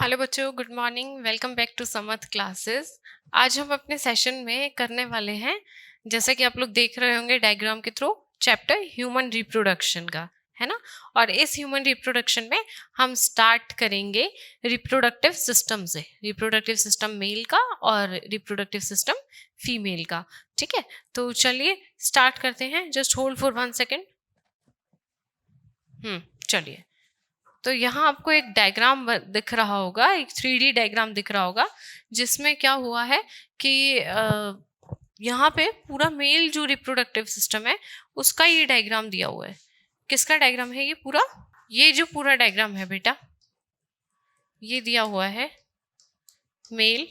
Hello बच्चों, good morning. Welcome back to समथ classes. आज हम अपने सेशन में करने वाले हैं, जैसा कि आप लोग देख रहे होंगे डायग्राम के थ्रू, चैप्टर ह्यूमन रिप्रोडक्शन का, है ना। और इस ह्यूमन रिप्रोडक्शन में हम स्टार्ट करेंगे रिप्रोडक्टिव सिस्टम से, रिप्रोडक्टिव सिस्टम मेल का और रिप्रोडक्टिव सिस्टम फीमेल का। ठीक है, तो चलिए स्टार्ट करते हैं। Just hold for 1 second. चलिए। तो यहाँ आपको एक डायग्राम दिख रहा होगा, एक 3D डायग्राम दिख रहा होगा, जिसमें क्या हुआ है कि यहाँ पे पूरा मेल जो रिप्रोडक्टिव सिस्टम है उसका ये डायग्राम दिया हुआ है। किसका डायग्राम है ये पूरा? ये जो पूरा डायग्राम है बेटा, ये दिया हुआ है मेल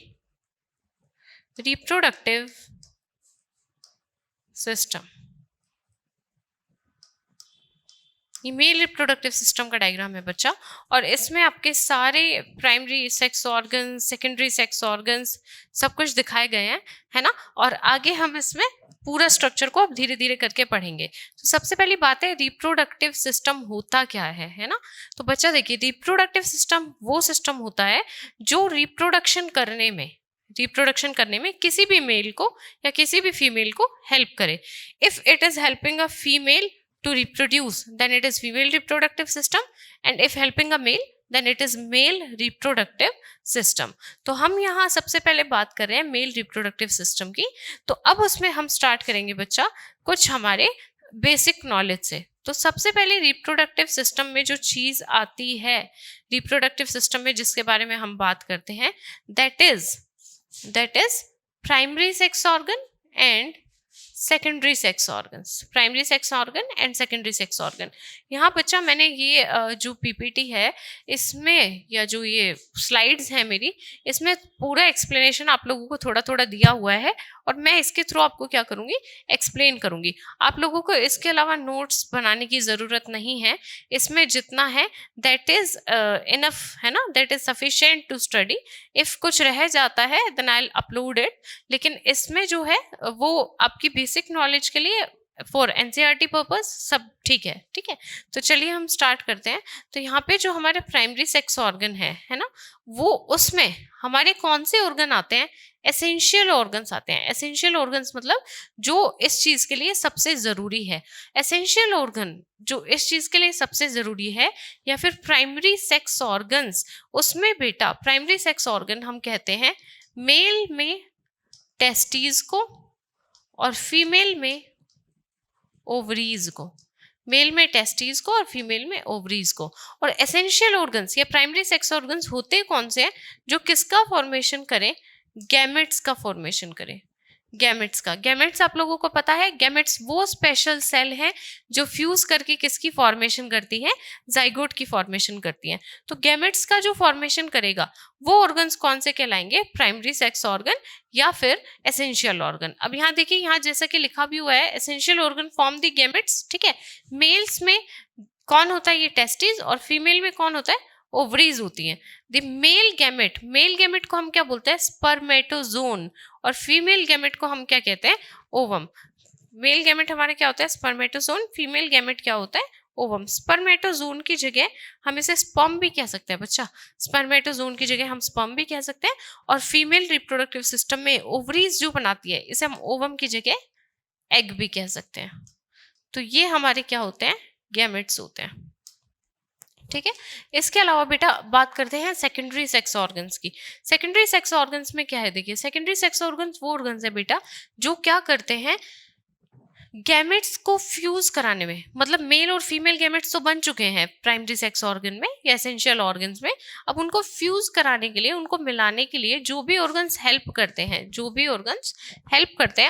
रिप्रोडक्टिव सिस्टम। ये मेल रिप्रोडक्टिव सिस्टम का डायग्राम है बच्चा, और इसमें आपके सारे primary sex organs, secondary sex organs सब कुछ दिखाए गए हैं, है ना। और आगे हम इसमें पूरा स्ट्रक्चर को अब धीरे धीरे करके पढ़ेंगे। तो सबसे पहली बात है, रिप्रोडक्टिव सिस्टम होता क्या है ना। तो बच्चा देखिए, रिप्रोडक्टिव सिस्टम वो सिस्टम होता है जो रिप्रोडक्शन करने में किसी भी मेल को या किसी भी फीमेल को हेल्प करे। If it is helping a female to reproduce, then it is female reproductive system, and if helping a male, then it is male reproductive system. तो हम यहाँ सबसे पहले बात कर रहे हैं मेल रिप्रोडक्टिव सिस्टम की। तो अब उसमें हम स्टार्ट करेंगे बच्चा कुछ हमारे बेसिक नॉलेज से। तो सबसे पहले रिप्रोडक्टिव सिस्टम में जो चीज आती है, रिप्रोडक्टिव सिस्टम में जिसके बारे में हम बात करते हैं, that is primary sex organ and secondary sex organs. Primary sex organ and secondary sex organ. यहाँ बच्चा मैंने ये जो पीपीटी है इसमें, या जो ये स्लाइड्स हैं मेरी, इसमें पूरा एक्सप्लेनेशन आप लोगों को थोड़ा थोड़ा दिया हुआ है, और मैं इसके थ्रू आपको क्या करूँगी, एक्सप्लेन करूँगी। आप लोगों को इसके अलावा नोट्स बनाने की ज़रूरत नहीं है। इसमें जितना है दैट इज़ इनफ, है ना, that is sufficient to study. If कुछ रह जाता है then I will upload it, लेकिन इसमें जो है वो आपकी बेसिक नॉलेज के लिए, फॉर एनसीईआरटी पर्पज सब ठीक है। तो चलिए हम स्टार्ट करते हैं। तो यहाँ पे जो हमारे प्राइमरी सेक्स ऑर्गन है ना, वो उसमें हमारे कौन से ऑर्गन आते हैं? एसेंशियल ऑर्गन्स आते हैं। एसेंशियल ऑर्गन्स मतलब जो इस चीज के लिए सबसे जरूरी है। एसेंशियल ऑर्गन जो इस चीज के लिए सबसे जरूरी है, या फिर प्राइमरी सेक्स ऑर्गन्स, उसमें बेटा प्राइमरी सेक्स ऑर्गन हम कहते हैं मेल में टेस्टीज को और फीमेल में ओवरीज को। मेल में टेस्टीज को और फीमेल में ओवरीज को। और एसेंशियल ऑर्गन्स या प्राइमरी सेक्स ऑर्गन्स होते कौन से हैं? जो किसका फॉर्मेशन करें? गैमेट्स का फॉर्मेशन करें। गैमेट्स आप लोगों को पता है, गैमेट्स वो स्पेशल सेल है जो फ्यूज करके किसकी फॉर्मेशन करती है? जाइगोट की फॉर्मेशन करती है। तो गैमेट्स का जो फॉर्मेशन करेगा वो ऑर्गन्स कौन से कहलाएंगे? प्राइमरी सेक्स ऑर्गन या फिर एसेंशियल ऑर्गन। अब यहाँ देखिए, यहाँ जैसा कि लिखा भी हुआ है, essential organ form the gametes. ठीक है, मेल्स में कौन होता है? ये टेस्टिस, और फीमेल में कौन होता है? ओवरीज होती हैं। द मेल गैमेट को हम क्या बोलते हैं? स्पर्मेटोजोन। और फीमेल गैमेट को हम क्या कहते हैं? ओवम। मेल गैमेट हमारे क्या होता है? स्पर्मेटोजोन। फीमेल गैमेट क्या होता है? ओवम। स्पर्मेटोजोन की जगह हम इसे स्पर्म भी कह सकते हैं बच्चा। स्पर्मेटोजोन की जगह हम स्पर्म भी कह सकते हैं। और फीमेल रिप्रोडक्टिव सिस्टम में ओवरीज जो बनाती है, इसे हम ओवम की जगह एग भी कह सकते हैं। तो ये हमारे क्या होते हैं? गैमेट्स होते हैं। ठीक है, इसके अलावा बेटा बात करते हैं सेकेंडरी सेक्स ऑर्गन्स की। सेकेंडरी सेक्स ऑर्गन्स में क्या है? देखिए, सेकेंडरी सेक्स ऑर्गन्स वो ऑर्गन्स है बेटा जो क्या करते हैं? गैमेट्स को फ्यूज कराने में, मतलब मेल और फीमेल गैमेट्स तो बन चुके हैं प्राइमरी सेक्स ऑर्गन में या एसेंशियल ऑर्गन्स में। अब उनको फ्यूज कराने के लिए, उनको मिलाने के लिए जो भी ऑर्गन्स हेल्प करते हैं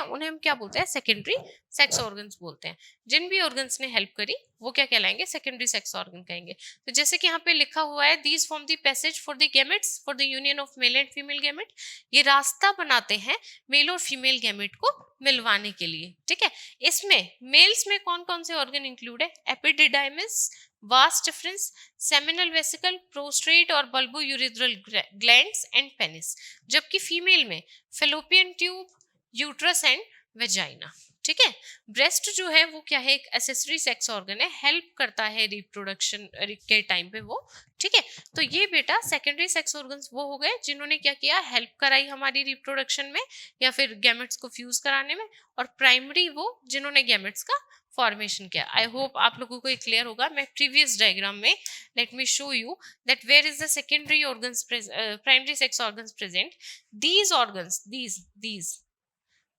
उन्हें हम क्या बोलते हैं? सेकेंडरी सेक्स ऑर्गन्स बोलते हैं। जिन भी ऑर्गन्स ने हेल्प करी वो क्या कहलाएंगे? सेकेंडरी सेक्स ऑर्गन कहेंगे। तो जैसे कि यहाँ पे लिखा हुआ है, these form the passage for the gametes for the union of male and female gamete. ये रास्ता बनाते हैं मेल और फीमेल गैमेट को मिलवाने के लिए। ठीक है, इसमें मेल्स में कौन कौन से ऑर्गन इंक्लूड है? Epididymis, vas deferens, seminal vesicle, prostate और bulbourethral glands and penis. जबकि फीमेल में fallopian tube, uterus and vagina. ठीक है। ब्रेस्ट जो है वो क्या है, एक एसेसरी सेक्स ऑर्गन है, हेल्प करता है रिप्रोडक्शन के टाइम पे वो, ठीक है। तो ये बेटा सेकेंडरी सेक्स ऑर्गन्स वो हो गए जिन्होंने क्या किया, हेल्प कराई हमारी रिप्रोडक्शन में या फिर गैमेट्स को फ्यूज कराने में, और प्राइमरी वो जिन्होंने गैमेट्स का फॉर्मेशन किया। आई होप आप लोगों को ये क्लियर होगा। मैं प्रीवियस डायग्राम में let me show you that where is the secondary organs primary sex organs present. these organs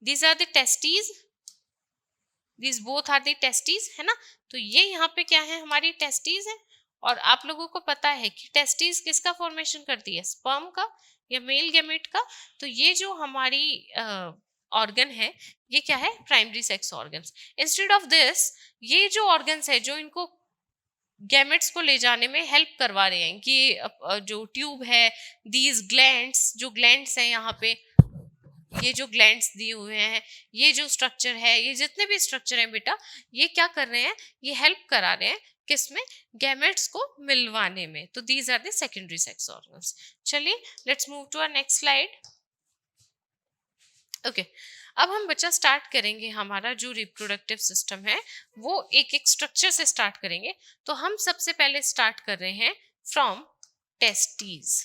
these are the testes, these both are the testes, है ना। तो ये यहाँ पे क्या है, हमारी टेस्टीज है। और आप लोगों को पता है कि टेस्टीज किसका फॉर्मेशन करती है, स्पर्म का या मेल गैमेट का। तो ये जो हमारी ऑर्गन है ये क्या है, primary sex organs. Instead of this ये जो ऑर्गन्स है जो इनको गैमेट्स को ले जाने में हेल्प करवा रहे हैं कि जो ट्यूब है, दीज ग्लैंड्स, जो ग्लैंड्स हैं यहाँ पे, ये जो ग्लैंड्स दिए हुए हैं, ये जो स्ट्रक्चर है, ये जितने भी स्ट्रक्चर हैं बेटा, ये क्या कर रहे हैं, ये हेल्प करा रहे हैं किसमें, गैमेट्स को मिलवाने में। तो these are the secondary sex organs. चलिए let's move to our next slide. Okay, अब हम बच्चा स्टार्ट करेंगे, हमारा जो रिप्रोडक्टिव सिस्टम है वो एक एक स्ट्रक्चर से स्टार्ट करेंगे। तो हम सबसे पहले स्टार्ट कर रहे हैं फ्रॉम टेस्टीज।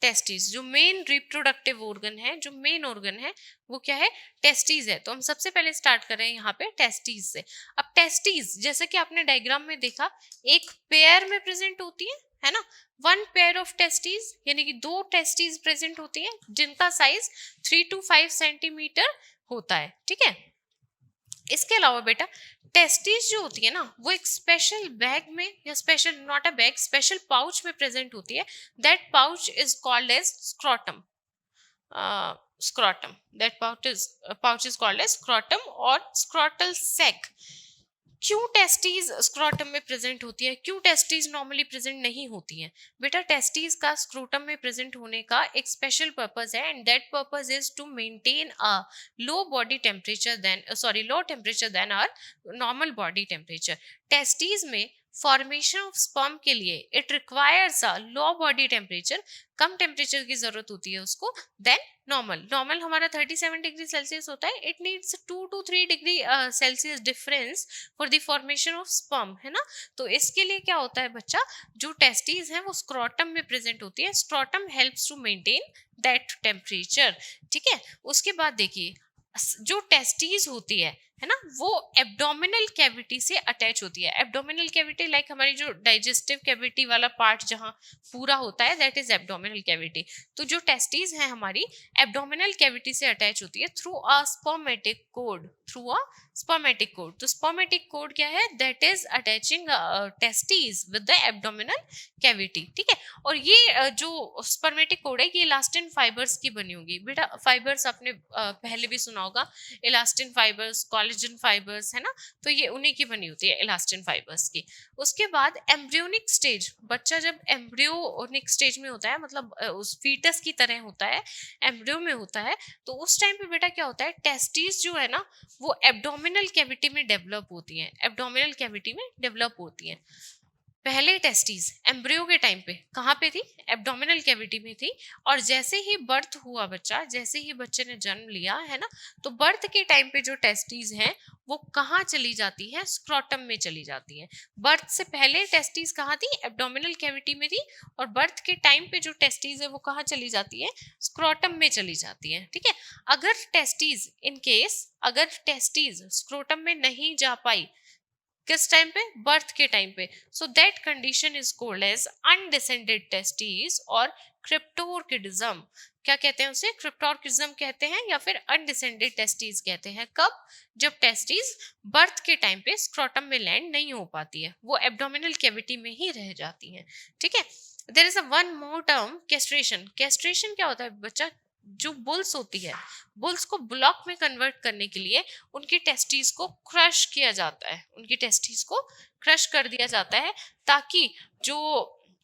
टेस्टिस जो मेन रिप्रोडक्टिव ऑर्गन है, जो मेन ऑर्गन है वो क्या है, टेस्टिस है। तो हम सबसे पहले स्टार्ट कर रहे हैं यहाँ पे टेस्टिस से। अब टेस्टिस जैसे कि आपने डायग्राम में देखा एक पेयर में प्रेजेंट होती है ना, वन पेयर ऑफ टेस्टिस, यानी कि दो टेस्टिस प्रेजेंट होती हैं जिनका साइज 3 to 5 सेंटीमीटर होता है, ठीक है। इसके अलावा बेटा टेस्टिस जो होती है ना वो एक स्पेशल बैग में, या special not a bag, special pouch में प्रेजेंट होती है। That pouch is called as scrotum. Scrotum, that pouch is called as scrotum और स्क्रॉटल सैक। क्यों टेस्टीज स्क्रोटम में प्रेजेंट होती है, क्यों टेस्टीज नॉर्मली प्रेजेंट नहीं होती हैं? बेटा टेस्टीज का स्क्रोटम में प्रेजेंट होने का एक स्पेशल पर्पस है, and that purpose is to maintain a low body temperature then low temperature then our normal body temperature. Testes में फॉर्मेशन ऑफ स्पर्म के लिए it requires a low body temperature, कम temperature की जरूरत होती है उसको देन नॉर्मल हमारा 37 डिग्री सेल्सियस होता है। It needs 2 to 3 degree Celsius difference for the formation of sperm, है ना। तो इसके लिए क्या होता है बच्चा, जो टेस्टीज हैं वो स्क्रोटम में प्रेजेंट होती है। Scrotum helps to maintain that temperature, ठीक है। उसके बाद देखिए जो टेस्टीज होती है ना, वो एब्डोमिनल कैविटी से अटैच होती है। एब्डोमिनल कैविटी लाइक हमारी जो डाइजेस्टिव कैविटी वाला पार्ट जहाँ पूरा होता है दैट इज एब्डोमिनल कैविटी। तो जो टेस्टीज हैं हमारी एब्डोमिनल कैविटी से अटैच होती है through a spermatic cord, through a spermatic cord. तो स्पर्मेटिक कोड क्या है, that is attaching testes with the abdominal cavity, ठीक है। और ये जो स्पर्मेटिक कोड है ये इलास्टिन फाइबर्स की बनी होगी। बेटा फाइबर्स आपने पहले भी सुना होगा, इलास्टिन फाइबर्स, कोलेजन फाइबर्स, है ना। तो ये उन्हीं की बनी होती है, इलास्टिन फाइबर्स की। उसके बाद एम्ब्रियोनिक स्टेज, बच्चा जब एम्ब्रियोनिक स्टेज में होता है, मतलब उस फीटस की तरह होता है, एम्ब्रियो में होता है, तो उस टाइम पे बेटा क्या होता है, टेस्टीज जो है ना वो एब्डोमिनल कैविटी में डेवलप होती हैं, एब्डोमिनल कैविटी में डेवलप होती हैं। पहले टेस्टीज एम्ब्रियो के टाइम पे कहाँ पे थी, एब्डोमिनल कैविटी में थी। और जैसे ही बर्थ हुआ बच्चा, जैसे ही बच्चे ने जन्म लिया, है ना, तो बर्थ के टाइम पे जो टेस्टीज हैं वो कहाँ चली जाती हैं, स्क्रोटम में चली जाती हैं। बर्थ से पहले टेस्टीज कहाँ थी, एब्डोमिनल कैविटी में थी, और बर्थ के टाइम पे जो टेस्टीज है वो कहाँ चली जाती है, स्क्रोटम में चली जाती है, ठीक है। अगर टेस्टीज इन केस, अगर टेस्टीज स्क्रोटम में नहीं जा पाई, किस टाइम पे, बर्थ के टाइम पे, so that condition is called as undescended testes और क्रिप्टोर्किडिज्म। क्या कहते हैं उसे, क्रिप्टोर्किज्म कहते हैं या फिर अनडिसेंडेड टेस्टीज कहते हैं। कब, जब टेस्टीज बर्थ के टाइम पे स्क्रोटम में लैंड नहीं हो पाती है, वो एब्डोमिनल कैविटी में ही रह जाती हैं, ठीक है। There is a one more term, castration. Castration क्या होता है बच्चा, जो बुल्स होती है, बुल्स को ब्लॉक में कन्वर्ट करने के लिए उनकी टेस्टीज को क्रश किया जाता है, उनकी टेस्टीज को क्रश कर दिया जाता है, ताकि जो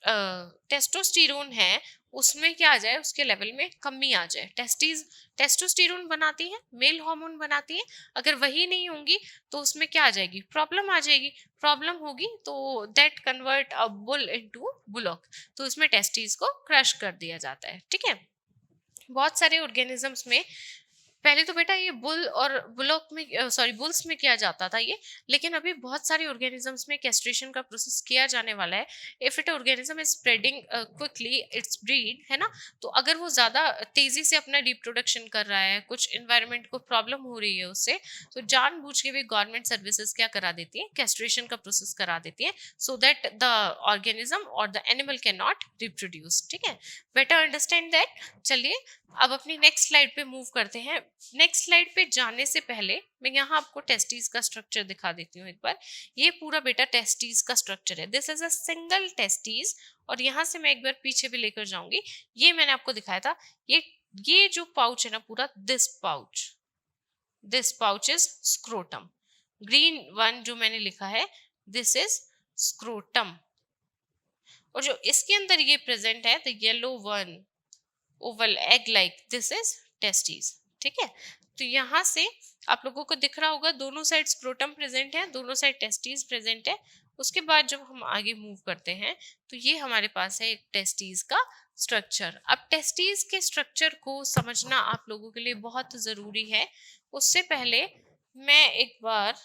टेस्टोस्टेरोन है उसमें क्या आ जाए, उसके लेवल में कमी आ जाए। टेस्टीज टेस्टोस्टेरोन बनाती है, मेल हार्मोन बनाती है, अगर वही नहीं होंगी तो उसमें क्या आ जाएगी, प्रॉब्लम आ जाएगी। प्रॉब्लम होगी तो that convert a bull into bullock, तो उसमें टेस्टीज को क्रश कर दिया जाता है, ठीक है। बहुत सारे ऑर्गेनिजम्स में पहले तो बेटा ये बुल और बुलॉक में सॉरी बुल्स में किया जाता था ये, लेकिन अभी बहुत सारे ऑर्गेनिजम्स में कैस्ट्रेशन का प्रोसेस किया जाने वाला है। If it organism is spreading quickly it's breed, है ना, तो अगर वो ज्यादा तेजी से अपना रिप्रोडक्शन कर रहा है, कुछ इन्वायरमेंट को प्रॉब्लम हो रही है उससे, तो जानबूझ के भी गवर्नमेंट सर्विसेज क्या करा देती है, कैस्ट्रेशन का प्रोसेस करा देती है, सो दैट द ऑर्गेनिज्म और the animal can not reproduce. ठीक है, बेटर अंडरस्टैंड दैट। चलिए अब अपनी नेक्स्ट स्लाइड पे मूव करते हैं। नेक्स्ट स्लाइड पे जाने से पहले मैं यहाँ आपको टेस्टिस का स्ट्रक्चर दिखा देती हूँ एक बार। ये पूरा बेटा टेस्टिस का स्ट्रक्चर है, this is a single testis. और यहाँ से मैं एक बार पीछे भी लेकर जाऊंगी। ये मैंने आपको दिखाया था, ये जो पाउच है ना पूरा, this pouch is scrotum. Green one जो मैंने लिखा है, दिस इज स्क्रोटम। और जो इसके अंदर ये प्रेजेंट है, the yellow one Oval egg like, this is testis. ठीक है, तो यहाँ से आप लोगों को दिख रहा होगा दोनों साइड स्क्रोटम प्रेजेंट है, दोनों साइड टेस्टिस प्रेजेंट है। उसके बाद जब हम आगे मूव करते हैं तो ये हमारे पास है एक टेस्टिस का स्ट्रक्चर। अब टेस्टिस के स्ट्रक्चर को समझना आप लोगों के लिए बहुत जरूरी है। उससे पहले मैं एक बार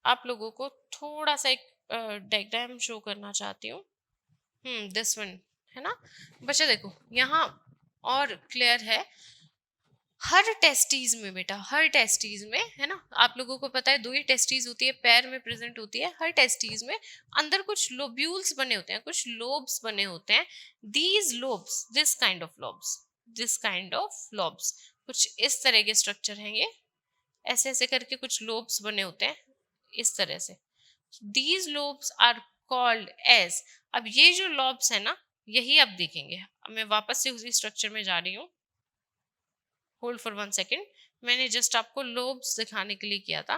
आप लोगों को थोड़ा सा एक डायग्राम शो करना चाहती हूँ। दिस वन, है ना बच्चा, देखो यहाँ और क्लियर है। हर टेस्टीज में बेटा, हर टेस्टीज में, है ना, आप लोगों को पता है दो ही टेस्टीज होती है, पैर में प्रेजेंट होती है। हर टेस्टीज में अंदर कुछ लोब्यूल्स बने होते हैं, कुछ लोब्स बने होते हैं। These lobes, this kind of lobes, this kind of lobes, कुछ इस तरह के स्ट्रक्चर हैं ये, ऐसे ऐसे करके कुछ लोब्स बने होते हैं इस तरह से। These lobes are called as, अब ये जो लॉब्स है ना, यही आप देखेंगे। अब मैं वापस से उसी स्ट्रक्चर में जा रही हूँ, होल्ड फॉर 1 सेकेंड। मैंने जस्ट आपको लोब्स दिखाने के लिए किया था।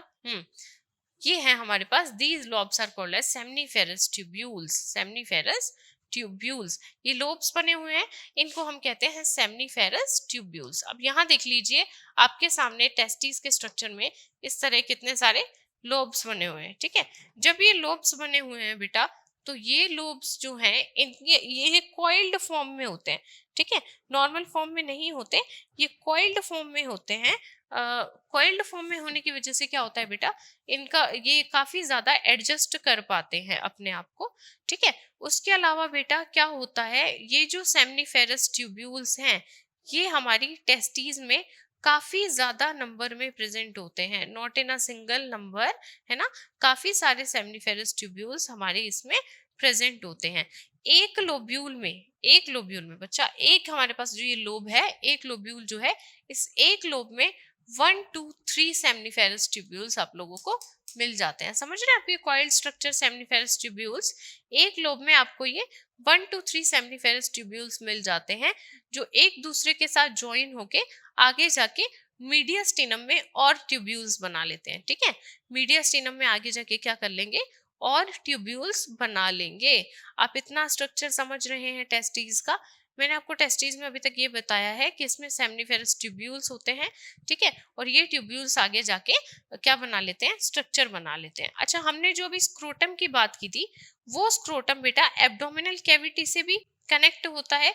ये है हमारे पास, these lobes are called as seminiferous tubules, seminiferous tubules. ये लोब्स बने हुए हैं, इनको हम कहते हैं सेमनीफेरस ट्यूब्यूल्स। अब यहाँ देख लीजिए आपके सामने टेस्टिस के स्ट्रक्चर में इस तरह कितने सारे लोब्स बने हुए हैं। ठीक है, जब ये लोब्स बने हुए हैं बेटा, तो ये लोब्स जो हैं ये कॉइल्ड फॉर्म में होते हैं। ठीक है, नॉर्मल फॉर्म में नहीं होते, ये कॉइल्ड फॉर्म में होते हैं। कॉइल्ड फॉर्म में होने की वजह से क्या होता है बेटा, इनका ये काफी ज्यादा एडजस्ट कर पाते हैं अपने आप को। ठीक है, उसके अलावा बेटा क्या होता है, ये जो सेमनीफेरस ट्यूब्यूल्स हैं, ये हमारी टेस्टीज में काफी ज्यादा नंबर में प्रेजेंट होते हैं, not in a single number, है ना। काफी सारे सेमनीफेरस ट्यूब्यूल्स हमारे इसमें प्रेजेंट होते हैं। एक लोब्यूल में बच्चा, एक हमारे पास जो ये लोब है, एक लोब्यूल जो है, इस एक लोब में 1 2 3 सेमनीफेरस ट्यूब्यूल्स आप लोगों को मिल जाते हैं। समझ रहे हैं आप, ये कॉइल्ड स्ट्रक्चर सेमनीफेरस ट्यूब्यूल्स, एक लोब में आपको ये 1 2 3 सेमनीफेरस ट्यूब्यूल्स मिल जाते हैं, जो एक दूसरे के साथ ज्वाइन होके आगे जाके मीडियास्टिनम में और ट्यूब्यूल्स बना लेते हैं। ठीक है, मीडियास्टिनम में आगे जाके क्या कर लेंगे, और ट्यूब्यूल्स बना लेंगे। आप इतना स्ट्रक्चर समझ रहे हैं टेस्टिस का। मैंने आपको टेस्टिस में अभी तक ये बताया है कि इसमें सेमनीफेरस ट्यूब्यूल्स होते हैं। ठीक है, और ये ट्यूब्यूल्स आगे जाके क्या बना लेते हैं, स्ट्रक्चर बना लेते हैं। अच्छा, हमने जो अभी स्क्रोटम की बात की थी, वो स्क्रोटम बेटा एब्डोमिनल कैविटी से भी कनेक्ट होता है।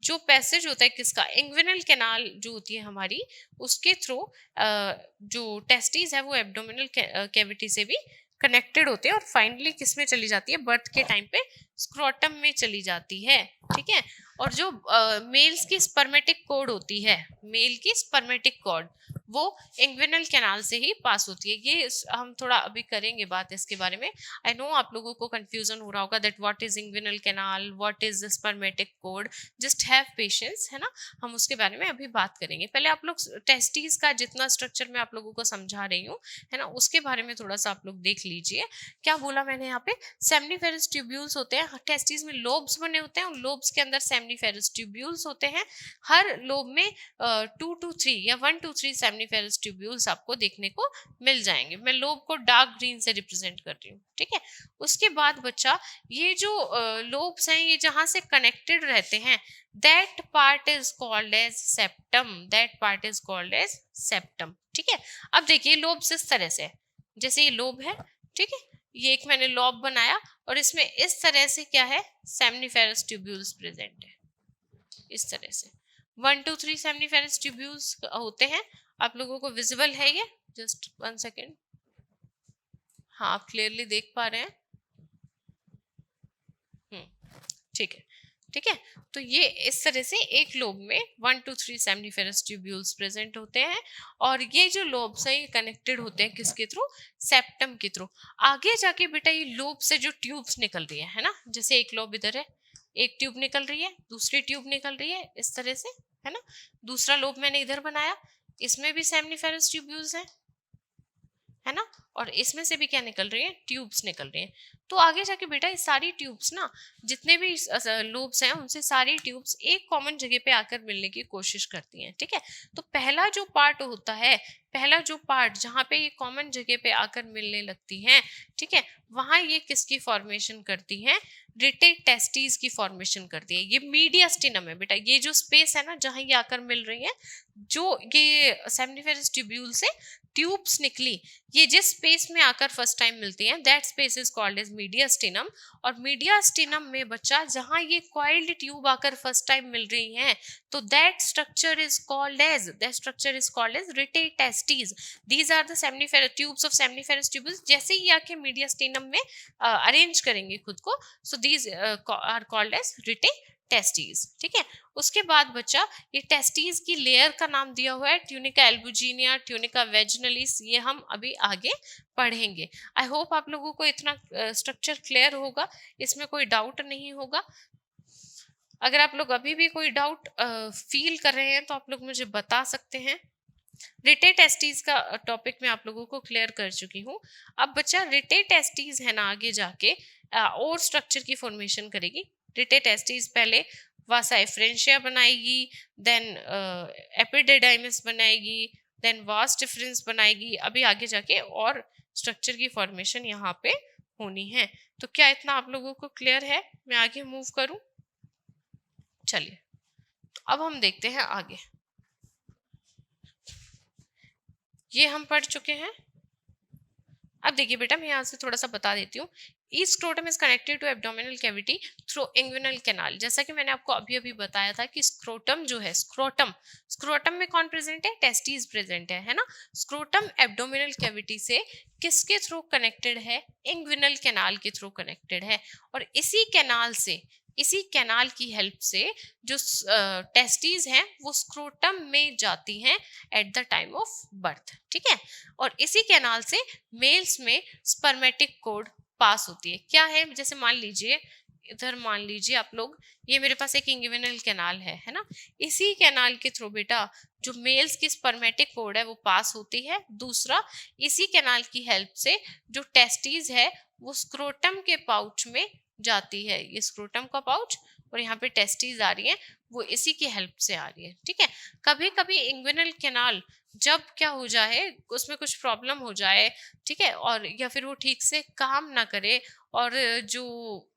जो पैसेज होता है किसका, इंग्विनल कैनाल जो होती है हमारी, उसके थ्रू जो टेस्टिस है वो एब्डोमिनल कैविटी से भी कनेक्टेड होते हैं, और फाइनली किस में चली जाती है, बर्थ के टाइम पे स्क्रोटम में चली जाती है। ठीक है, और जो मेल्स की स्पर्मेटिक कॉर्ड होती है, मेल की स्पर्मेटिक कॉर्ड, वो इंग्विनल कैनाल से ही पास होती है। ये हम थोड़ा अभी करेंगे बात इसके बारे में। आई नो आप लोगों को कंफ्यूजन हो रहा होगा that what is inguinal canal, what is spermatic cord, just have patience, है ना, हम उसके बारे में अभी बात करेंगे। पहले आप लोग टेस्टिस का जितना स्ट्रक्चर मैं आप लोगों को समझा रही हूँ, है ना, उसके बारे में थोड़ा सा आप लोग देख लीजिए। क्या बोला मैंने यहाँ पे, सेमनीफेरस ट्यूब्यूल्स होते हैं, टेस्टिस में लोब्स बने होते हैं, लोब्स के अंदर सेमनीफेरस ट्यूब्यूल्स होते हैं। हर लोब में 2 to 3 या 1 to 3 सेमनीफेरस ट्यूब्यूल्स आपको देखने को मिल जाएंगे। मैं लोब को डार्क ग्रीन से रिप्रेजेंट कर रही हूँ। ठीक है, उसके बाद बच्चा, ये जो लोब्स हैं, ये जहां से कनेक्टेड रहते हैं, that part is called as septum, that part is called as septum. ठीक है, अब देखिए लोब्स इस तरह से, जैसे ये लोब है, ठीक है, ये एक मैंने लॉब बनाया और इसमें इस तरह से क्या है, सेमनीफेरस ट्यूब्यूल्स प्रेजेंट है, इस तरह से 1 2 3 सेमनीफेरस ट्यूब्यूल्स होते हैं। आप लोगों को विजिबल है ये? Just 1 second. हाँ, आप क्लियरली देख पा रहे हैं? ठीक है, ठीक है। तो ये इस तरह से एक लोब में 1 2 3 सेमनीफेरस ट्यूब्यूल्स प्रेजेंट होते हैं और ये जो लोब्स हैं ये कनेक्टेड होते हैं किसके थ्रू, सेप्टम के थ्रू। आगे जाके बेटा ये लोब से जो ट्यूब्स निकल रही है ना, जैसे एक लोब इधर है, एक ट्यूब निकल रही है, दूसरी ट्यूब निकल रही है इस तरह से, है ना। दूसरा लोब मैंने इधर बनाया, इसमें भी सेमनीफेरस ट्यूब्यूल्स है ना, और इसमें से भी क्या निकल रही है, ट्यूब्स निकल रही हैं। तो आगे जाके बेटा ये सारी ट्यूब्स ना, जितने भी लोब्स हैं उनसे सारी ट्यूब्स एक कॉमन जगह पे आकर मिलने की कोशिश करती हैं, ठीक है। तो पहला जो पार्ट होता है, पहला जो पार्ट जहाँ पे ये कॉमन जगह पे आकर मिलने लगती हैं, ठीक है, वहां ये किसकी फॉर्मेशन करती हैं, रिटेट टेस्टीज की फॉर्मेशन करती है। ये मीडियास्टिनम है बेटा, ये जो स्पेस है ना जहाँ ये आकर मिल रही है, जो ये सेमनीफेरस ट्यूब्यूल से ट्यूब्स निकली, ये जिस स्पेस में आकर फर्स्ट टाइम मिलती हैं, that space is called as mediastinum. और मीडियास्टिनम में बच्चा जहां ये कॉइल्ड ट्यूब आकर फर्स्ट टाइम मिल रही हैं, तो that structure is called as rete testes. These are the seminiferous tubes of seminiferous tubules. जैसे ही आके मीडियास्टिनम में अरेंज करेंगे खुद को, so these are called as rete testes, ठीक है। उसके बाद बच्चा ये टेस्टीज की लेयर का नाम दिया हुआ है ट्यूनिका एल्बुजिनिया, ट्यूनिका वेजिनलिस, ये हम अभी आगे पढ़ेंगे। आई होप आप लोगों को इतना स्ट्रक्चर क्लियर होगा, इसमें कोई डाउट नहीं होगा। अगर आप लोग अभी भी कोई डाउट फील कर रहे हैं तो आप लोग मुझे बता सकते हैं। रिटेट टेस्टीज का टॉपिक मैं आप लोगों को क्लियर कर चुकी हूँ। अब बच्चा रिटेट टेस्टीज है ना, आगे जाके और स्ट्रक्चर की फॉर्मेशन करेगी। रिटेट टेस्टीज पहले वासा एफ्रेंशिया बनाएगी, देन एपिडिडाइमिस बनाएगी, देन वास डिफरेंस बनाएगी। अभी आगे जाके और स्ट्रक्चर की फॉर्मेशन यहाँ पे होनी है। तो क्या इतना आप लोगों को क्लियर है? मैं आगे मूव करूं? चलिए, तो अब हम देखते हैं आगे। ये हम पढ़ चुके हैं। अब देखिए बेटा, मैं यहाँ से थोड़ा सा बता देती हूँ। East scrotum is connected to abdominal cavity through inguinal canal. जैसा कि मैंने आपको अभी अभी बताया था कि स्क्रोटम जो है, स्क्रोटम में कौन प्रेजेंट है, टेस्टीज प्रेजेंट है ना। स्क्रोटम एब्डोमिनल कैविटी से किसके थ्रू कनेक्टेड है, इंग्विनल कैनाल के थ्रू कनेक्टेड है। और इसी कैनाल की हेल्प से जो टेस्टीज हैं वो स्क्रोटम में जाती हैं at the time of birth, ठीक है। और इसी कैनाल से मेल्स में स्पर्मेटिक कोड पास होती है। क्या है, जैसे मान लीजिए इधर, मान लीजिए आप लोग, ये मेरे पास एक इंग्विनल कैनाल है ना। इसी कैनाल के थ्रू बेटा जो मेल्स की स्पर्मेटिक कोड है वो पास होती है। दूसरा, इसी कैनाल की हेल्प से जो टेस्टीज है वो स्क्रोटम के पाउच में जाती है। ये स्क्रोटम का पाउच और यहाँ पे टेस्टीज आ रही है, वो इसी की हेल्प से आ रही है, ठीक है। कभी कभी इंग्विनल कैनाल जब क्या हो जाए, उसमें कुछ प्रॉब्लम हो जाए, ठीक है, और या फिर वो ठीक से काम ना करे, और जो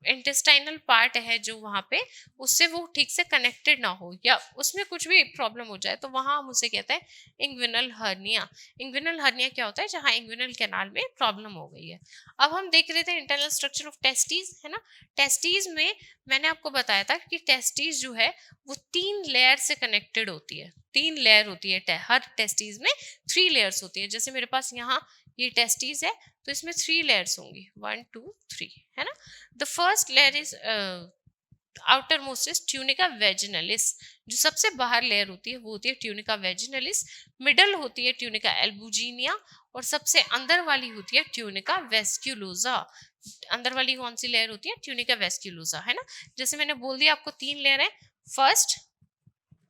इंटेस्टाइनल पार्ट है जो वहाँ पे, उससे वो ठीक से कनेक्टेड ना हो, या उसमें कुछ भी प्रॉब्लम हो जाए, तो वहाँ हम उसे कहते हैं इंग्विनल हर्निया। इंग्विनल हर्निया क्या होता है, जहाँ इंग्विनल कैनाल में प्रॉब्लम हो गई है। अब हम देख रहे थे इंटरनल स्ट्रक्चर ऑफ टेस्टीज, है ना। टेस्टीज में मैंने आपको बताया था कि टेस्टीज जो है वो 3 लेयर से कनेक्टेड होती है। 3 लेयर होती है, हर टेस्टीज में 3 लेयर्स होती है। जैसे मेरे पास यहाँ ये टेस्टीज है, तो इसमें 3 लेयर्स होंगी, 1 2 3, है ना। The first layer is outermost is tunica vaginalis. जो सबसे बाहर लेयर होती है वो होती है ट्यूनिका वेजिनलिस। मिडल होती है ट्यूनिका एल्बुजिनिया, और सबसे अंदर वाली होती है ट्यूनिका वेस्क्यूलोसा। अंदर वाली कौन सी लेयर होती है, ट्यूनिका वेस्क्यूलोसा, है ना। जैसे मैंने बोल दिया आपको 3 लेयर है, first,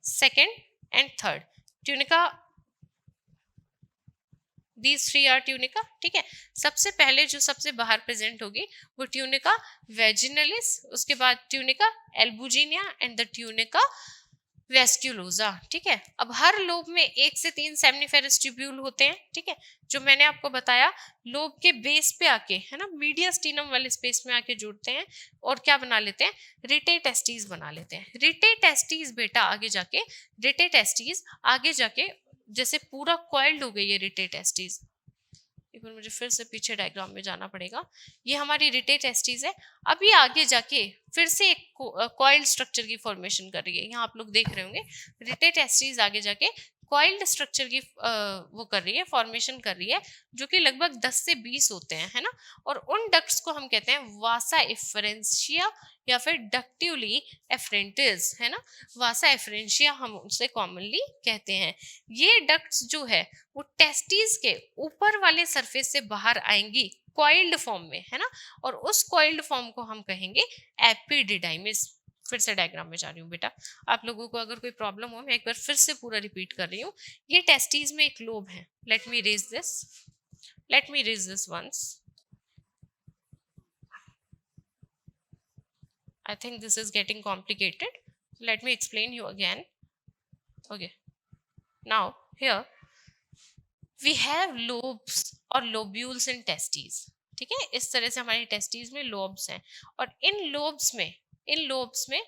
second and third. Tunica, these 3 are tunica, ठीक है। सबसे पहले जो सबसे बाहर प्रेजेंट होगी वो ट्यूनिका वेजिनलिस, उसके बाद tunica albuginea and the tunica vasculosa, ठीक है। अब हर लोब में 1 से 3 सेमनीफेरस ट्यूब्यूल होते हैं, ठीक है। जो मैंने आपको बताया, लोब के बेस पे आके, है ना, मीडियास्टिनम वाले स्पेस में आके जुड़ते हैं और क्या बना लेते हैं, रिटेटेस्टीज बना लेते हैं। रिटेटेस्टीज बेटा आगे जाके, रिटेटेस्टीज आगे जाके जैसे पूरा कॉइल्ड हो गई है रिटेटेस्टीज, एक बार मुझे फिर से पीछे डायग्राम में जाना पड़ेगा। ये हमारी रिटेट टेस्टिस है। अभी आगे जाके फिर से एक कॉइल्ड स्ट्रक्चर की फॉर्मेशन कर रही है। यहाँ आप लोग देख रहे होंगे रिटेट टेस्टिस आगे जाके कॉइल्ड स्ट्रक्चर की वो कर रही है, फॉर्मेशन कर रही है, जो कि लगभग 10 से 20 होते हैं, है ना। और उन डक्ट्स को हम कहते हैं वासा एफरेंशिया या फिर डक्टिवली एफरेंटिस, है ना। वासा एफरेंशिया हम उसे कॉमनली कहते हैं। ये डक्ट्स जो है वो टेस्टिस के ऊपर वाले सरफेस से बाहर आएंगी कॉइल्ड फॉर्म में, है ना। और उस कॉइल्ड फॉर्म को हम कहेंगे एपिडिडाइमिस। फिर से डायग्राम में जा रही हूँ बेटा, आप लोगों को अगर कोई प्रॉब्लम हो मैं एक बार फिर से पूरा रिपीट कर रही हूँ। ये टेस्टिस में एक लोब है। Let me erase this once. I think this is getting complicated. Let me explain you again. Okay. Now here we have lobes or lobules in testes. ठीक है, इस तरह से हमारी टेस्टिस में लोब्स हैं और इन लोब्स में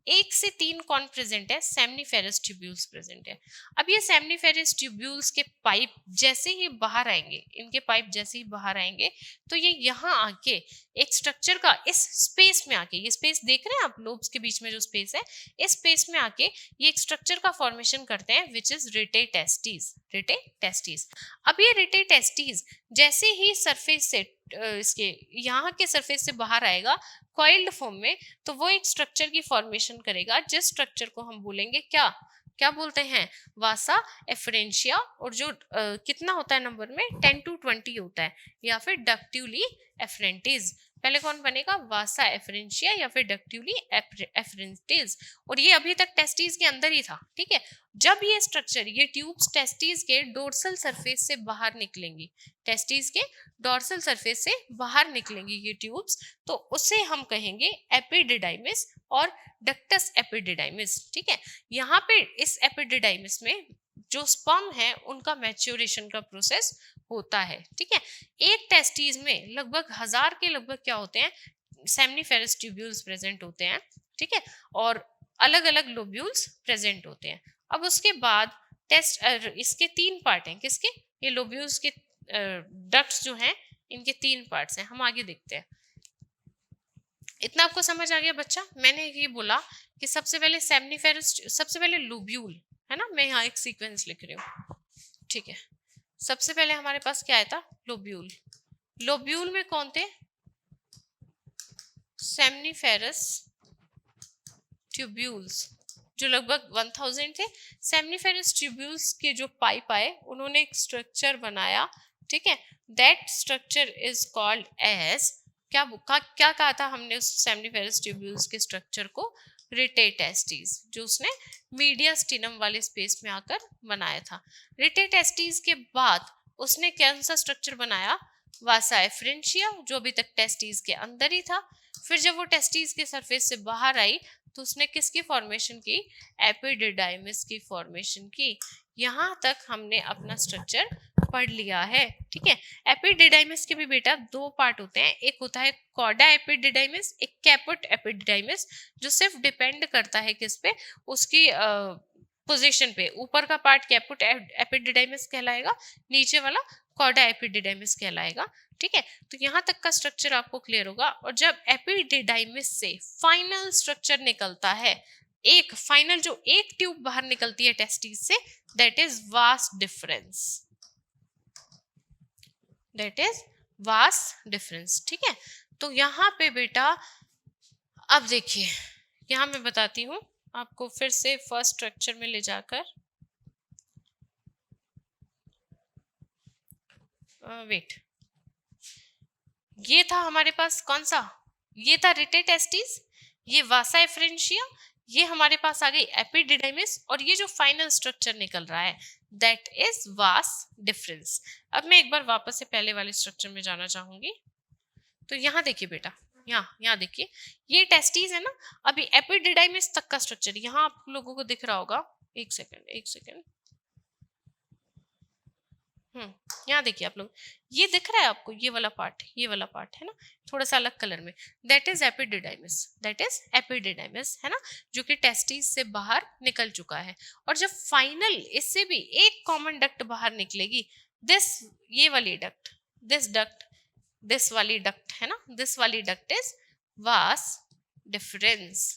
1 से 3 कौन प्रेजेंट है? सेमनीफेरस ट्यूब्यूल्स प्रेजेंट है। अब ये सेमनीफेरस ट्यूब्यूल्स के पाइप जैसे ही बाहर आएंगे, इनके पाइप जैसे ही बाहर आएंगे तो ये यहाँ आके एक स्ट्रक्चर का इस स्पेस में आके, ये स्पेस देख रहे हैं आप, लोब्स के बीच में जो स्पेस है, इस स्पेस में आके ये एक स्ट्रक्चर का फॉर्मेशन करते हैं विच इज रिटेटेस्टिस। अब ये रिटेटेस्टिस जैसे ही सरफेस से इसके यहाँ के सरफेस से बाहर आएगा कॉइल्ड फॉर्म में, तो वो एक स्ट्रक्चर की फॉर्मेशन करेगा जिस स्ट्रक्चर को हम बोलेंगे क्या बोलते हैं? वासा एफरेंशिया। और जो कितना होता है नंबर में? 10 to 20 होता है। या फिर डक्टिवली एफरेंटिस। पहले कौन बनेगा? वासा एफरेंशिया या फिर डक्टिवली एफरेंटिस। और ये अभी तक टेस्टिस के अंदर ही था, ठीक है। जब ये स्ट्रक्चर, ये ट्यूब्स टेस्टिस के डोर्सल सरफेस से बाहर निकलेंगी, टेस्टिस के डोर्सल सरफेस से बाहर निकलेंगी ये ट्यूब्स, तो उसे हम कहेंगे एपिडिडाइमिस और डक्टस एपिडिडाइमिस, ठीक है। यहाँ पे इस एपिडिडाइमिस में जो स्पर्म है उनका मैच्योरेशन का प्रोसेस होता है, ठीक है। एक टेस्टिस में लगभग 1000 के लगभग क्या होते हैं? सेमनीफेरस ट्यूब्यूल्स प्रेजेंट होते हैं, ठीक है। और अलग अलग लोब्यूल्स प्रेजेंट होते हैं। अब उसके बाद इसके 3 पार्ट हैं। किसके? ये लोब्यूल्स के डक्ट्स जो हैं इनके 3 पार्ट्स हैं। हम आगे देखते हैं। इतना आपको समझ आ गया बच्चा? मैंने ये बोला कि सबसे पहले सेमनीफेरस, सबसे पहले लोब्यूल, है ना। मैं यहाँ एक सीक्वेंस लिख रही हूँ, ठीक है। सबसे पहले हमारे पास क्या आया था? लोब्यूल। लोब्यूल में कौन थे? सेमनीफेरस ट्यूब्यूल्स, जो लगभग 1000 थे। सेमनीफेरस ट्यूब्यूल्स के जो पाइप आए उन्होंने एक स्ट्रक्चर बनाया, ठीक है। That structure is called as क्या कहा था हमने उस सेमनीफेरस ट्यूब्यूल्स के स्ट्रक्चर को? रिटेटेस्टिस, जो उसने मीडियास्टिनम वाले स्पेस में आकर बनाया था। रिटेटेस्टिस के बाद उसने कौन सा स्ट्रक्चर बनाया? वासा एफरेंशिया, जो अभी तक टेस्टिस के अंदर ही था। फिर जब वो टेस्टिस के सरफेस से बाहर आई तो उसने किसकी फॉर्मेशन की? एपिडिडाइमिस की फॉर्मेशन की। यहाँ तक हमने अपना स्ट्रक्चर पढ़ लिया है, ठीक है। एपिडिडाइमिस के भी बेटा 2 पार्ट होते हैं। एक होता है कॉडा एपिडिडाइमिस, एक कैपुट एपिडिडाइमिस, जो सिर्फ डिपेंड करता है किस पे? उसकी पोजीशन पे। ऊपर का पार्ट कैपुट एपिडिडाइमिस कहलाएगा, नीचे वाला कॉडा एपिडिडाइमिस कहलाएगा, ठीक है। तो यहाँ तक का स्ट्रक्चर आपको क्लियर होगा। और जब एपिडिडाइमिस से फाइनल स्ट्रक्चर निकलता है, एक फाइनल जो एक ट्यूब बाहर निकलती है टेस्टिस से, that is vas difference, that is vas deferens, ठीक है। तो यहाँ पे बेटा अब देखिए, यहाँ मैं बताती हूँ आपको फिर से फर्स्ट स्ट्रक्चर में ले जाकर। वेट, ये था हमारे पास कौन सा? ये था रिटेटेस्टिस, ये वासा एफरेंशिया, ये हमारे पास आ गई एपिडिडाइमिस, और ये जो फाइनल स्ट्रक्चर निकल रहा है दैट इज वास डिफरेंस। अब मैं एक बार वापस से पहले वाले स्ट्रक्चर में जाना चाहूंगी। तो यहाँ देखिए बेटा, यहाँ देखिए, ये टेस्टिस है ना। अभी एपिडिडाइमिस तक का स्ट्रक्चर यहाँ आप लोगों को दिख रहा होगा। एक सेकेंड, यहाँ देखिए आप लोग, ये दिख रहा है आपको? ये वाला पार्ट है ना, थोड़ा सा अलग कलर में। दैट इज एपिडिडाइमिस, है ना, जो कि टेस्टिस से बाहर निकल चुका है। और जब फाइनल इससे भी एक कॉमन डक्ट बाहर निकलेगी, ये वाली डक्ट, दिस डक्ट, दिस वाली डक्ट है ना, दिस वाली डक्ट इज वास डिफरेंस,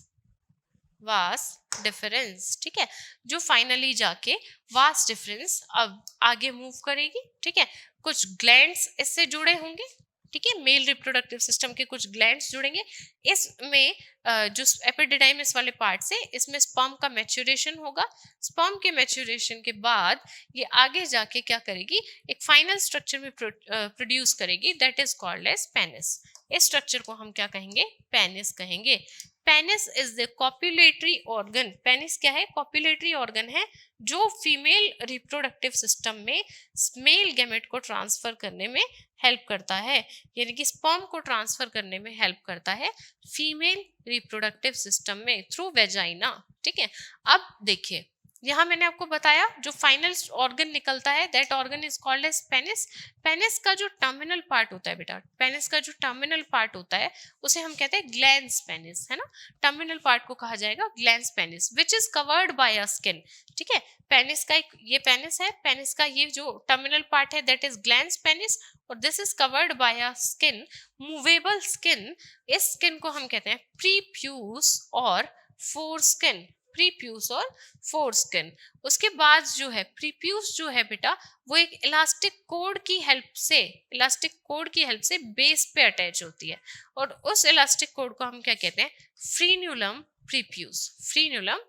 वास डिफरेंस, ठीक है, जो फाइनली जाके वास डिफरेंस अब आगे मूव करेगी, ठीक है। कुछ ग्लैंड्स इससे जुड़े होंगे, ठीक है, मेल रिप्रोडक्टिव सिस्टम के कुछ ग्लैंड्स जुड़ेंगे इसमें, जो एपिडिडाइमिस वाले पार्ट से इसमें स्पर्म का मैच्योरेशन होगा। स्पर्म के मैच्योरेशन के बाद ये आगे जाके क्या करेगी, एक फाइनल स्ट्रक्चर में प्रोड्यूस करेगी, that is called as penis. इस स्ट्रक्चर को हम क्या कहेंगे, पेनिस कहेंगे। Penis is the copulatory organ. Penis क्या है, कॉप्युलेटरी ऑर्गन है जो फीमेल रिप्रोडक्टिव सिस्टम में मेल गैमेट को ट्रांसफर करने में हेल्प करता है, यानी कि स्पर्म को ट्रांसफर करने में हेल्प करता है फीमेल रिप्रोडक्टिव सिस्टम में थ्रू वेजाइना, ठीक है। अब देखिए यहाँ मैंने आपको बताया जो फाइनल ऑर्गन निकलता है that organ is called as penis. Penis का जो टर्मिनल पार्ट होता है बेटा, पेनिस का जो टर्मिनल पार्ट होता है उसे हम कहते हैं ग्लैंस पेनिस, है ना। टर्मिनल पार्ट को कहा जाएगा glans penis which is covered by a skin, ठीक है। पेनिस का एक ये पेनिस है, पेनिस का ये जो टर्मिनल पार्ट है दैट इज ग्लैंस पेनिस और this is covered by a skin, movable skin. इस स्किन को हम कहते हैं प्रीप्यूस और फोर स्किन, प्रीप्यूस और फोर स्किन। उसके बाद जो है प्रीप्यूस जो है बेटा वो एक इलास्टिक कोड की हेल्प से, इलास्टिक कोड की हेल्प से बेस पे अटैच होती है और उस इलास्टिक कोड को हम क्या कहते हैं, फ्रीन्यूलम प्रीप्यूस, फ्रीन्यूलम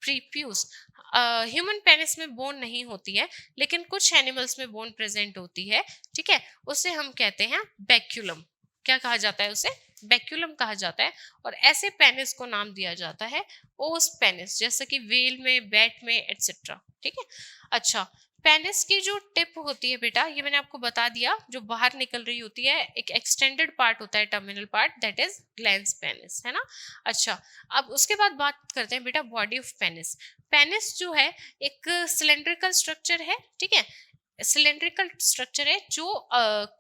प्रीप्यूस। ह्यूमन पेनिस में बोन नहीं होती है लेकिन कुछ एनिमल्स में बोन प्रेजेंट होती है, ठीक है, उसे हम कहते हैं बैक्यूलम। क्या कहा जाता है उसे, बैक्यूलम कहा जाता है। और ऐसे पेनिस को नाम दिया जाता है ओस पेनिस, जैसे कि वेल में, बैट में एटसेट्रा, ठीक है। अच्छा, पेनिस की जो टिप होती है बेटा ये मैंने आपको बता दिया, जो बाहर निकल रही होती है एक एक्सटेंडेड पार्ट होता है terminal part that is glans penis, है ना। अच्छा, अब उसके बाद बात करते हैं बेटा बॉडी ऑफ पेनिस। पेनिस जो है एक सिलेंड्रिकल स्ट्रक्चर है, ठीक है, सिलेंड्रिकल स्ट्रक्चर है जो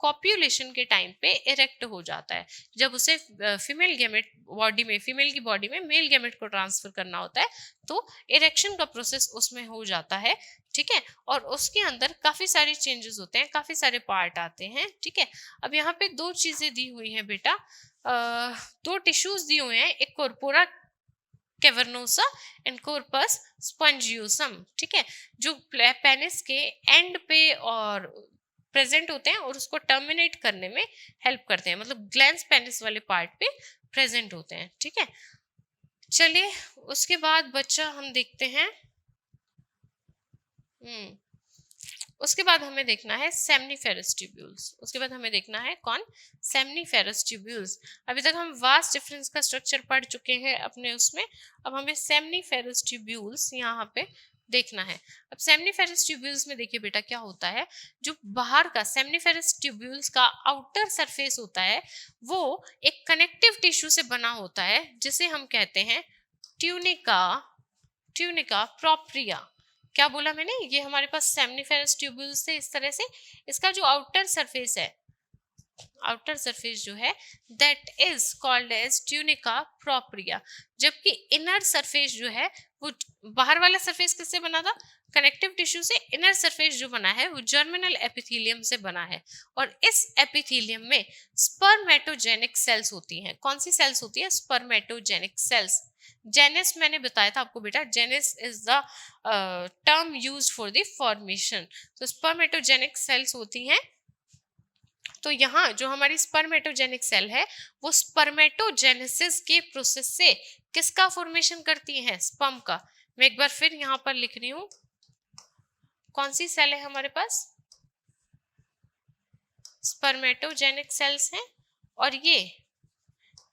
कॉप्यूलेशन के टाइम पे इरेक्ट हो जाता है। जब उसे फीमेल गैमेट बॉडी में, फीमेल की बॉडी में मेल गैमेट को ट्रांसफर करना होता है तो इरेक्शन का प्रोसेस उसमें हो जाता है, ठीक है। और उसके अंदर काफी सारे चेंजेस होते हैं, काफी सारे पार्ट आते हैं, ठीक है। अब यहाँ पे दो चीजें दी हुई हैं बेटा, दो टिश्यूज दिए हुए हैं, एक corpora cavernosa and corpus spongiosum, ठीक है, जो पेनिस के एंड पे और प्रेजेंट होते हैं और उसको टर्मिनेट करने में हेल्प करते हैं, मतलब ग्लैंस पेनिस वाले पार्ट पे प्रेजेंट होते हैं, ठीक है। चलिए उसके बाद बच्चा हम देखते हैं, उसके बाद हमें देखना है सेमनीफेरस ट्यूब्यूल्स। उसके बाद हमें देखना है कौन, सेमनीफेरस ट्यूब्यूल्स। अभी तक हम वास्ट डिफरेंस का स्ट्रक्चर पढ़ चुके हैं अपने उसमें, अब हमें सेमनीफेरस ट्यूब्यूल्स यहाँ पे देखना है। अब सेमनीफेरस ट्यूब्यूल्स में देखिए बेटा क्या होता है, जो बाहर का सेमनीफेरस ट्यूब्यूल्स का आउटर सरफेस होता है वो एक कनेक्टिव टिश्यू से बना होता है जिसे हम कहते हैं ट्यूनिका, ट्यूनिका प्रोप्रिया। क्या बोला मैंने, ये हमारे पास सेमनीफेरस ट्यूब्यूल्स से इस तरह से, इसका जो आउटर सरफेस है, आउटर सरफेस जो है that is called as tunica propria, जबकि इनर सरफेस जो है वो, बाहर वाला सरफेस किससे बना था, कनेक्टिव टिश्यू से, इनर सरफेस जो बना है वो जर्मिनल एपिथेलियम से बना है और इस एपिथेलियम में स्पर्मेटोजेनिक सेल्स होती हैं। कौन सी सेल्स होती है, स्पर्मेटोजेनिक सेल्स। जेनिस मैंने बताया था आपको बेटा, genesis is the term used for the formation, तो स्पर्मेटोजेनिक सेल्स होती हैं। तो यहाँ जो हमारी स्पर्मेटोजेनिक सेल है वो स्पर्मेटोजेनेसिस के प्रोसेस से किसका फॉर्मेशन करती है, स्पर्म का। मैं एक बार फिर यहाँ पर लिख रही हूँ, कौन सी सेल है हमारे पास, स्पर्मेटोजेनिक सेल्स हैं और ये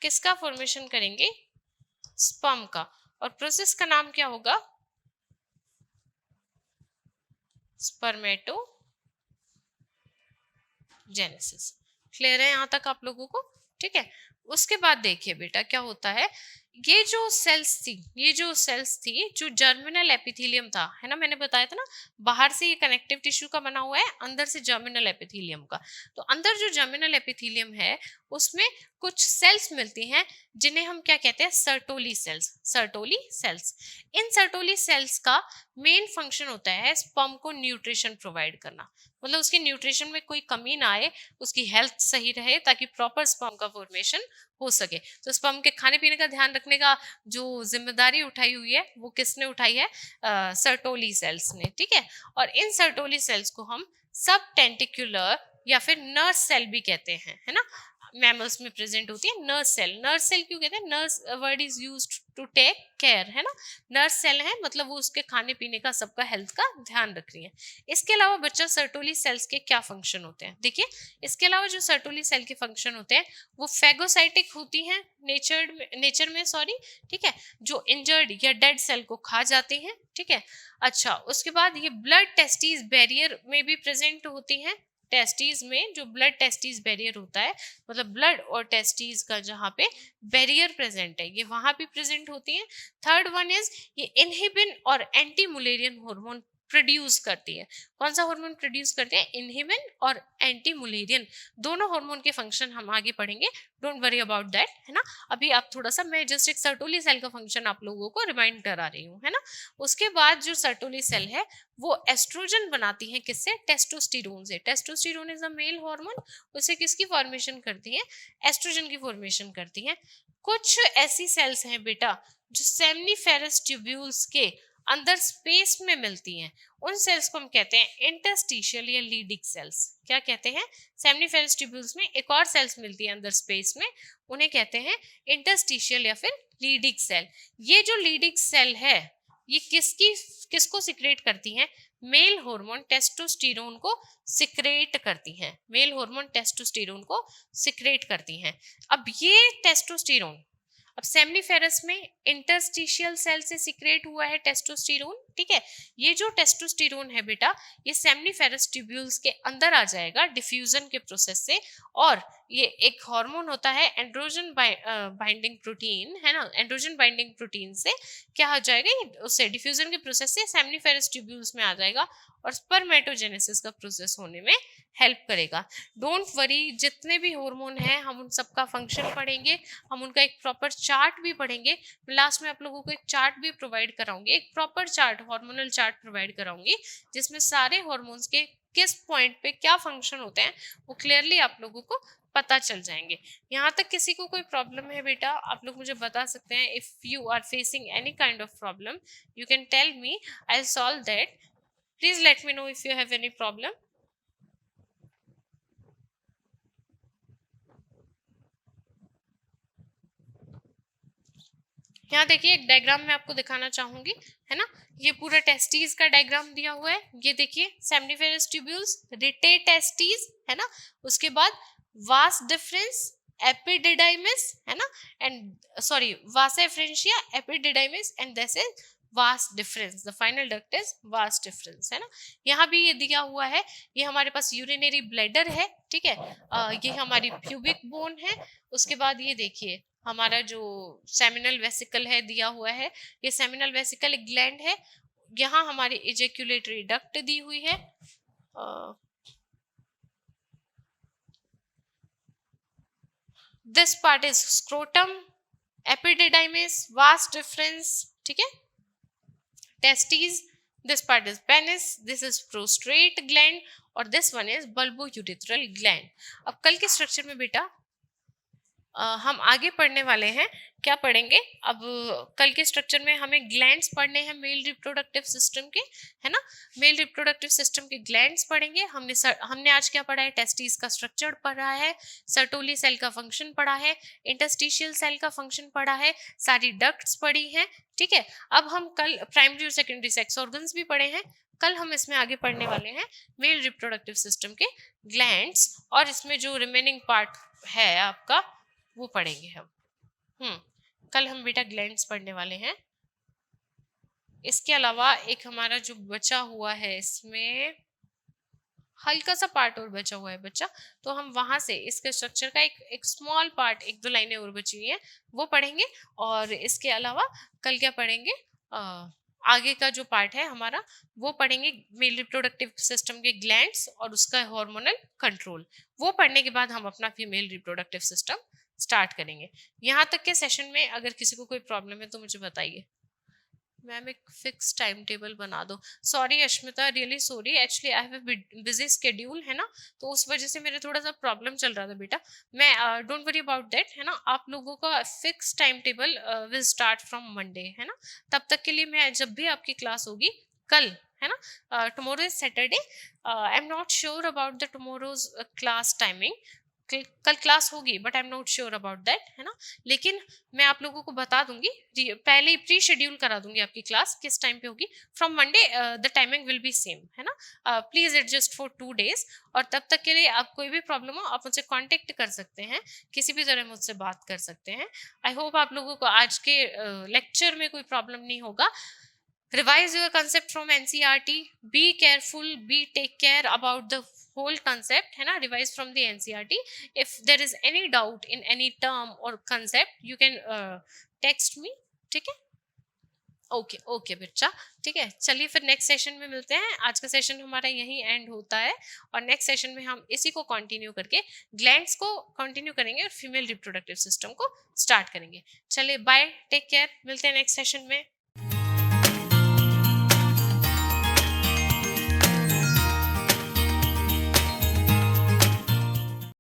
किसका फॉर्मेशन करेंगे, स्पर्म का, और प्रोसेस का नाम क्या होगा, स्पर्मेटोजेनेसिस। क्लियर है यहाँ तक आप लोगों को, ठीक है। उसके बाद देखिए बेटा क्या होता है, ये जो सेल्स थी, ये जो सेल्स थी जो जर्मिनल एपिथेलियम था, है ना, मैंने बताया था ना, बाहर से ये कनेक्टिव टिश्यू का बना हुआ है, अंदर से जर्मिनल एपिथेलियम का। तो अंदर जो जर्मिनल एपिथेलियम है उसमें कुछ सेल्स मिलती हैं जिन्हें हम क्या कहते हैं, सर्टोली सेल्स, सर्टोली सेल्स। इन सर्टोली सेल्स का मेन फंक्शन होता है स्पर्म को न्यूट्रिशन प्रोवाइड करना। मतलब उसके न्यूट्रिशन में कोई कमी ना आए, उसकी हेल्थ सही रहे, ताकि प्रॉपर स्पर्म का फॉर्मेशन हो सके। तो स्पर्म के खाने पीने का ध्यान रखने का जो जिम्मेदारी उठाई हुई है वो किसने उठाई है? सर्टोली सेल्स ने, ठीक है। और इन सर्टोली सेल्स को हम सब टेंटिकुलर या फिर नर्स सेल भी कहते हैं, है ना। मैमल्स में प्रेजेंट होती है नर्स सेल। नर्स सेल क्यों कहते हैं? Nurse word is used to take care, है ना। नर्स सेल है मतलब वो उसके खाने पीने का, सबका हेल्थ का ध्यान रख रही है। इसके अलावा बच्चा सर्टोली सेल्स के क्या फंक्शन होते हैं? देखिए, इसके अलावा जो सर्टोली सेल के फंक्शन होते हैं वो फेगोसाइटिक होती हैं नेचर में, सॉरी, ठीक है, जो इंजर्ड या डेड सेल को खा जाती हैं, ठीक है। अच्छा, उसके बाद ये ब्लड टेस्टिस बैरियर में भी प्रेजेंट होती हैं। टेस्टिस में जो ब्लड टेस्टिस बैरियर होता है, मतलब ब्लड और टेस्टिस का जहाँ पे बैरियर प्रेजेंट है, ये वहां भी प्रेजेंट होती है। थर्ड वन इज ये इनहिबिन और एंटी मुलेरियन हार्मोन प्रोड्यूस करती है। कौन सा हार्मोन प्रोड्यूस करते हैं? इनहिबिन और एंटी मुलेरियन। दोनों हार्मोन के फंक्शन हम आगे पढ़ेंगे, डोंट वरी अबाउट दैट, है ना। अभी आप थोड़ा सा, मैं जस्ट एक सर्टोली सेल का फंक्शन आप लोगों को रिमाइंड करा रही हूँ, है ना। उसके बाद जो सर्टोली सेल है वो एस्ट्रोजन बनाती है, किससे? टेस्टोस्टेरोन से। Testosterone is a male hormone, उसे किसकी फॉर्मेशन करती है? एस्ट्रोजन की फॉर्मेशन करती है। कुछ ऐसी सेल्स हैं बेटा जो सेमनीफेरस ट्यूब्यूल्स के अंदर स्पेस में मिलती हैं, उन सेल्स को हम कहते हैं इंटरस्टिशियल या लीडिंग सेल्स। क्या कहते हैं? सेमनीफेरस ट्यूब्यूल्स में एक और सेल्स मिलती है अंदर स्पेस में, उन्हें कहते हैं इंटरस्टिशियल या फिर लीडिंग सेल। ये जो लीडिंग सेल है ये किसको सिक्रेट करती हैं? मेल हार्मोन टेस्टोस्टेरोन को सिक्रेट करती हैं। मेल हार्मोन टेस्टोस्टेरोन को सिक्रेट करती हैं। अब ये टेस्टोस्टेरोन, अब सेमनीफेरस में इंटरस्टिशियल सेल से सिक्रेट हुआ है टेस्टोस्टेरोन, ठीक है। ये जो टेस्टोस्टेरोन है बेटा, ये सेमनीफेरस ट्यूब्यूल्स के अंदर आ जाएगा डिफ्यूजन के प्रोसेस से, और ये एक हार्मोन होता है एंड्रोजन बाइंडिंग प्रोटीन, है ना। एंड्रोजन बाइंडिंग प्रोटीन से क्या हो जाएगा? ये उससे डिफ्यूजन के प्रोसेस से सेमनीफेरस ट्यूब्यूल्स में आ जाएगा और स्पर्मेटोजेनेसिस का प्रोसेस होने में हेल्प करेगा। डोंट वरी, जितने भी हार्मोन हैं हम उन सबका फंक्शन पढ़ेंगे, हम उनका एक प्रॉपर चार्ट भी पढ़ेंगे। लास्ट में आप लोगों को एक चार्ट भी प्रोवाइड कराऊंगी, एक proper chart, hormonal chart provide कराऊंगी, जिसमें सारे हार्मोन्स के किस पॉइंट पे क्या फंक्शन होते हैं वो क्लियरली आप लोगों को पता चल जाएंगे। यहाँ तक किसी को कोई प्रॉब्लम है बेटा, आप लोग मुझे बता सकते हैं। If you are facing any kind of problem you can tell me, I will solve that. Please let me know if you have any problem. यहाँ देखिए एक डायग्राम मैं आपको दिखाना चाहूंगी, है ना। ये पूरा टेस्टीज का डायग्राम दिया हुआ है। ये देखिए सेमनीफेरस ट्यूब्यूल्स, रिटे टेस्टीज, है ना। उसके बाद वास डिफरेंस, एपिडिडाइमिस, है ना, and sorry vasa efferentia, epididymis, and this is vas deferens. The final duct is vas deferens, है ना। यहाँ भी ये दिया हुआ है, ये हमारे पास यूरिनरी ब्लैडर है, ठीक है। ये हमारी प्यूबिक बोन है। उसके बाद ये देखिए हमारा जो सेमिनल वेसिकल है दिया हुआ है, ये सेमिनल वेसिकल एक ग्लैंड है। यहाँ हमारी इजेक्यूलेटरी डक्ट दी हुई है। This part is scrotum, epididymis, vas deferens, ठीक है। Testes, this part is penis, this is prostate gland, और this one is bulbourethral gland. अब कल के स्ट्रक्चर में बेटा हम आगे पढ़ने वाले हैं। क्या पढ़ेंगे अब? कल के स्ट्रक्चर में हमें ग्लैंड्स पढ़ने हैं मेल रिप्रोडक्टिव सिस्टम के, है ना। मेल रिप्रोडक्टिव सिस्टम के ग्लैंड्स पढ़ेंगे। हमने आज क्या पढ़ा है? टेस्टिस का स्ट्रक्चर पढ़ा है, सर्टोली सेल का फंक्शन पढ़ा है, इंटरस्टिशियल सेल का फंक्शन पढ़ा है, सारी डक्ट्स पढ़ी हैं, ठीक है। अब हम कल प्राइमरी और सेकेंडरी सेक्स ऑर्गन्स भी पढ़े हैं। कल हम इसमें आगे पढ़ने वाले हैं मेल रिप्रोडक्टिव सिस्टम के ग्लैंड्स, और इसमें जो रिमेनिंग पार्ट है आपका वो पढ़ेंगे हम। कल हम बेटा ग्लैंड्स पढ़ने वाले हैं। इसके अलावा एक हमारा जो बचा हुआ है, इसमें हल्का सा पार्ट और बचा हुआ है बच्चा, तो हम वहां से इसके स्ट्रक्चर का एक स्मॉल पार्ट, एक दो लाइनें और बची हुई हैं, वो पढ़ेंगे। और इसके अलावा कल क्या पढ़ेंगे? आगे का जो पार्ट है हमारा वो पढ़ेंगे मेल रिप्रोडक्टिव सिस्टम के ग्लैंड्स और उसका हार्मोनल कंट्रोल। वो पढ़ने के बाद हम अपना फीमेल रिप्रोडक्टिव सिस्टम स्टार्ट करेंगे। यहाँ तक के सेशन में अगर किसी को कोई प्रॉब्लम है तो मुझे बताइए। मैम एक फिक्स टाइम टेबल बना दो। Sorry Ashmita, really sorry, actually I have busy schedule, है ना, तो उस वजह से मेरे थोड़ा सा प्रॉब्लम चल रहा था बेटा। मैं डोंट वरी अबाउट दैट, है ना, आप लोगों का fix time table will start from Monday, है ना। तब तक के लिए मैं जब भी आपकी क्लास होगी कल, है ना, tomorrow is Saturday, I am not sure about the tomorrow's class timing, कल क्लास होगी but I am not sure about that, है ना। लेकिन मैं आप लोगों को बता दूंगी, पहले ही प्री शेड्यूल करा दूंगी आपकी क्लास किस टाइम पे होगी। From Monday the timing will be same, है ना। प्लीज एडजस्ट फॉर 2 days, और तब तक के लिए आप कोई भी प्रॉब्लम हो आप मुझसे कांटेक्ट कर सकते हैं, किसी भी तरह मुझसे बात कर सकते हैं। आई होप आप लोगों को आज के लेक्चर में कोई प्रॉब्लम नहीं होगा। Revise your concept from NCERT. Be careful, be take care about the whole concept, है ना, revise from the NCERT. If there is any doubt in any term or concept, you can text me, ठीक है। Okay okay बच्चा, ठीक है, चलिए फिर next session में मिलते हैं। आज का सेशन हमारा यहीं एंड होता है, और नेक्स्ट सेशन में हम इसी को कंटिन्यू करके ग्लैंड्स को कंटिन्यू करेंगे और फीमेल रिप्रोडक्टिव सिस्टम को स्टार्ट करेंगे। चलिए बाय, टेक केयर, मिलते हैं नेक्स्ट सेशन में।